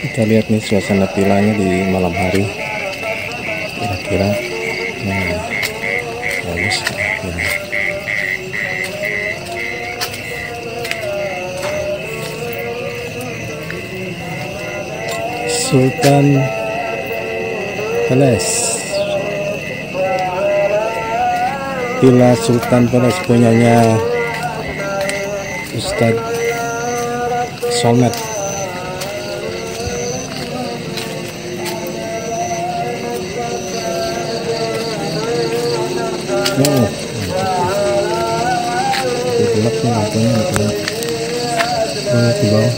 Kita lihat nih suasana vilanya di malam hari, kira-kira bagus ya. Sultan Palace, Villa Sultan Palace punyanya Ustadz Somad. Oh, gelap nih lampunya, gelap. Oh, di bawah.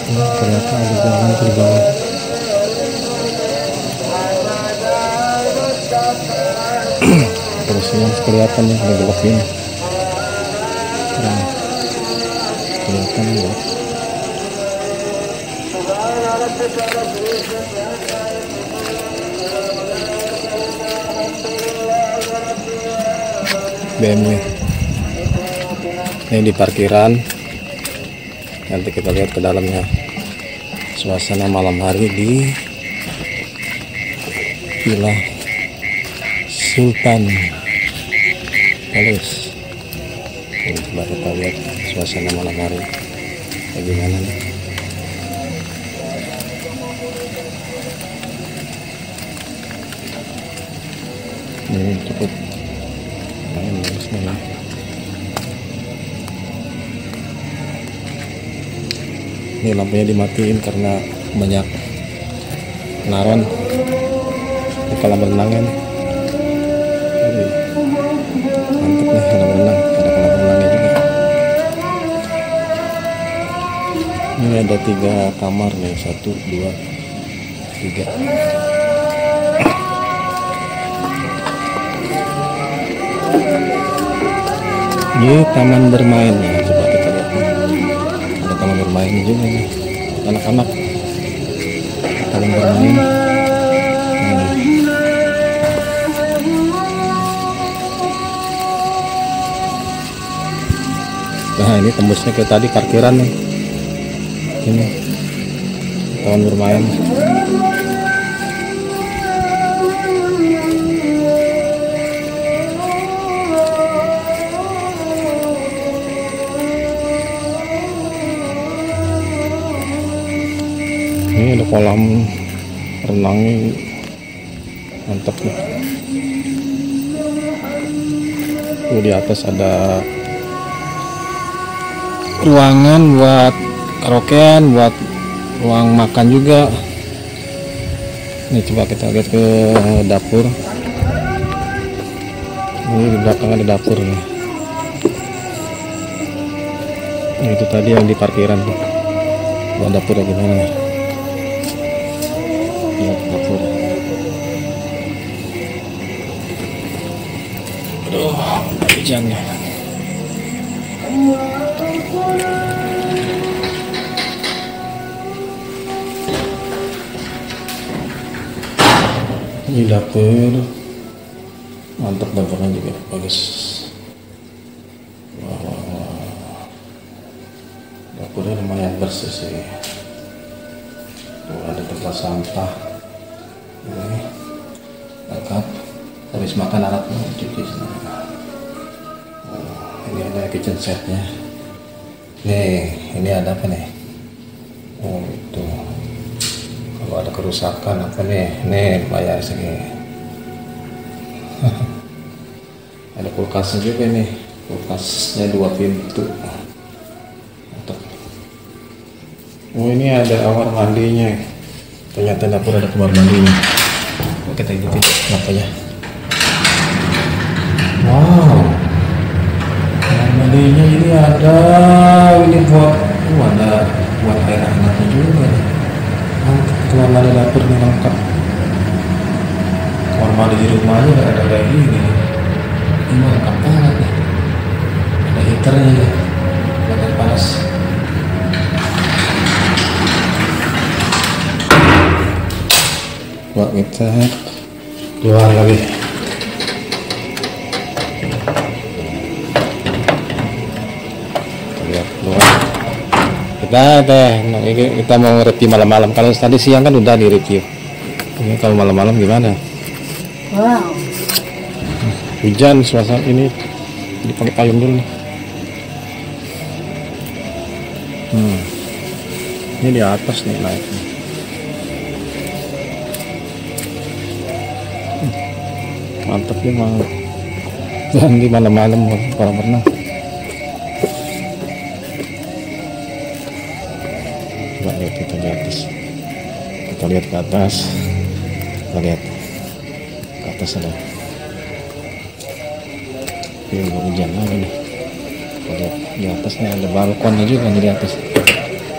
Oh, ternyata ada jalan di bawah. Terus ini kelihatan nih, ada gelap ini. Terang. Kelihatan gelap. BMW ini di parkiran. Nanti kita lihat ke dalamnya, suasana malam hari di Villa Sultan Palace. Ini coba kita lihat suasana malam hari bagaimana nih. Ini cukup bagus nih. Ini lampunya dimatiin karena banyak naron di kolam renangnya nih. Mantap nih kolam renang, ada kolam renangnya juga. Ini ada 3 kamar nih, 1, 2, 3. Ini taman bermain ya, coba kita lihat nih. Ada taman bermain juga nih, anak-anak taman bermain. Nah ini tembusnya ke tadi parkiran nih. Ini taman bermain. Ini ada kolam renangnya, mantap nih. Tuh di atas ada ruangan buat karaokean, buat ruang makan juga. Ini coba kita lihat ke dapur. Ini di belakang ada dapur nih. Nah, itu tadi yang di parkiran tuh. Buat dapur gimana nih? Lihat dapur. Aduh, hujannya. Ini dapur, mantap, dapurnya juga bagus. Wah, dapurnya lumayan bersih sih. Tuh, ada tempat sampah. Ini lengkap. Habis makan alatnya cuci sana. Ini ada kitchen setnya. Nih, ini ada apa nih? Oh itu. Kalau ada kerusakan apa nih bayar segini. Ada kulkasnya juga nih, kulkasnya 2 pintu. Mantap. Oh ini ada kamar mandinya, ternyata dapur ada kamar mandinya. Kita ikutin lampunya. Wow, kamar mandinya ini ada, ini buat air hangatnya juga. Mantap, kamar mandi dapurnya lengkap. Kamar mandi di rumah aja nggak ada kayak gini. Ini lengkap banget nih. Ada heaternya nih, buat air panas. Wah, kita keluar lagi. Lihat keluar. Nah, nah, kita mau review malam-malam. Kalau tadi siang kan udah di review. Ini kalau malam-malam gimana? Wow. Hujan suasana ini, dipakai payung dulu nih. Ini di atas nih naik. Mantap nih mau. Dan di malam-malam orang berenang. Coba lihat kita di atas. Kita lihat ke atas. Kita lihat ke atas ada. Ini hujan lagi nih. Kita lihat di atasnya ada balkonnya juga nih di atas.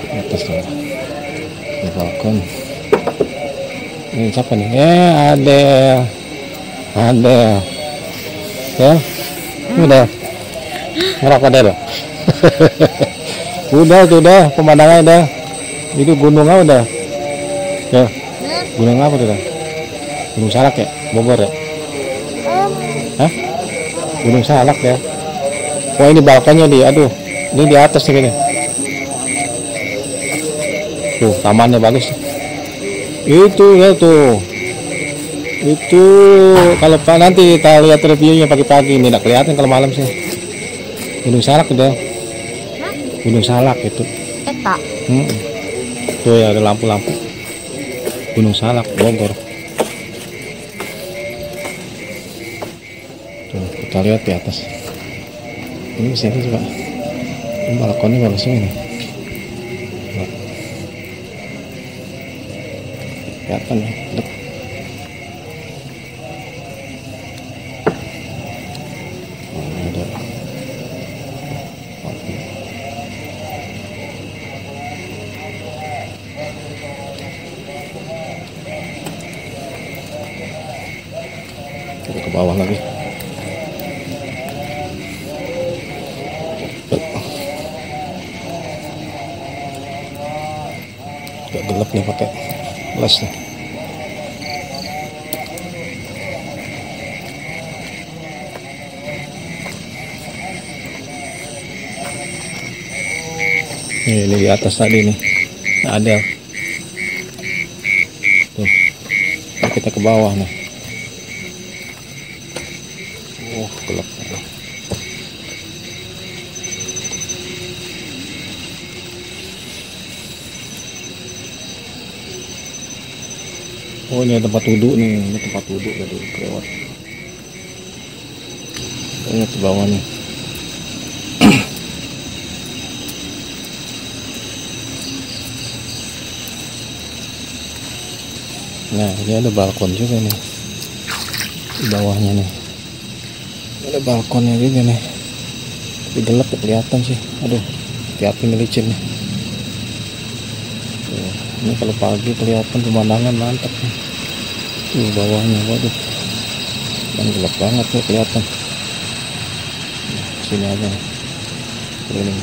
Di atas tuh. Di balkon. Ini siapa nih? Ada. Ya, udah. Ngerokok deh loh. Udah, pemandangannya udah. Itu gunung apa udah? Ya, gunung apa tuh? Gunung Salak ya, Bogor ya? Hah? Gunung Salak ya? Wah ini balkonnya aduh, ini di atas nih kayaknya. Tuh, tamannya bagus. Itu ya tuh. Itu kalau nanti kita lihat reviewnya pagi-pagi, ini tidak kelihatan kalau malam sih. Gunung Salak udah. Gunung Salak itu. Eta. Tuh ya ada lampu-lampu. Gunung Salak Bogor. Tuh kita lihat di atas. Ini sini coba. Ini balkonnya bagus ini. Kelihatan ya. Kita ke bawah lagi. Agak gelap nih pakai flash nih. Ini di atas tadi nih ada. Tuh, kita ke bawah nih. Gelap. Oh ini tempat duduk nih, ini tempat duduk dari lewat. Ini ke bawah nih. Nah ini ada balkon juga nih di bawahnya nih. Ada balkonnya juga nih, tapi gelap ya kelihatan sih. Aduh, hati-hati nih licin nih. Tuh, ini kalau pagi kelihatan pemandangan mantap nih. Tuh bawahnya, waduh, dan gelap banget tuh kelihatan. Nah, sini aja nih, keliling.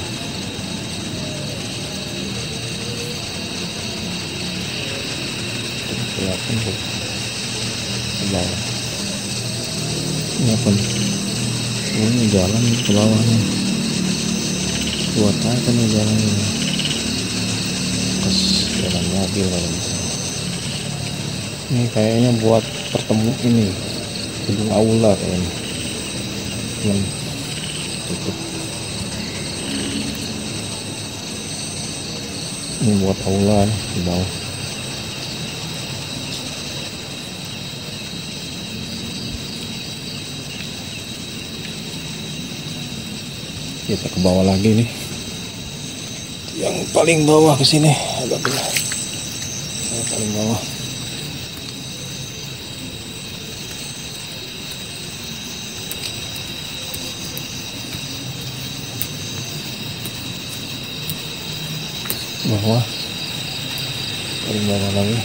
Tuh, kelihatan tuh ke bawah. Ini apa nih? Ini jalan ke bawahnya. Buat apa nih jalan ini? Terus jalan mobil kalau misalnya. Ini kayaknya buat pertemuan ini gedung aula kayaknya. Cuman tutup. Ini buat aula nih di bawah. Kita ke bawah lagi nih, yang paling bawah ke sini agak belah, yang paling bawah. Bawah, paling bawah lagi.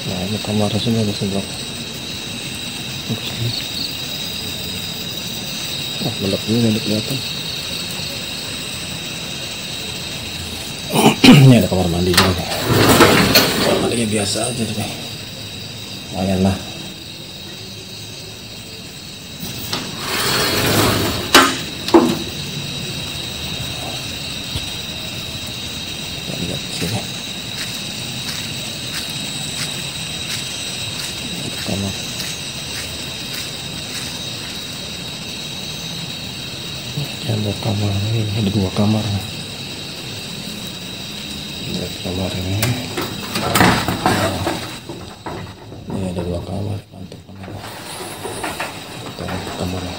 Nah ini kamar sini ada sebelah. Gelap juga nih kelihatan. Ini ada kamar mandi juga nih. Kamar mandinya biasa aja deh. Lumayan lah. lihat sini. Kamar. Ada kamar ini, ada 2 kamar. Lihat kamar ini. Ini ada 2 kamar, mantap kamar. Kita lihat kamarnya.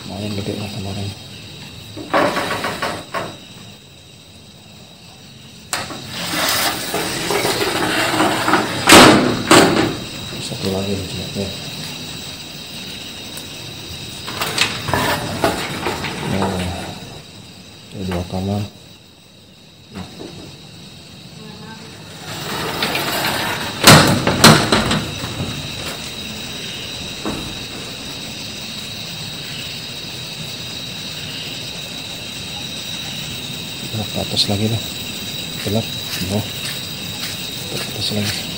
Main gede lah kamarnya. Satu lagi ya. Ada 2 kamar. Ke atas lagi lah, gelap, ke atas lagi.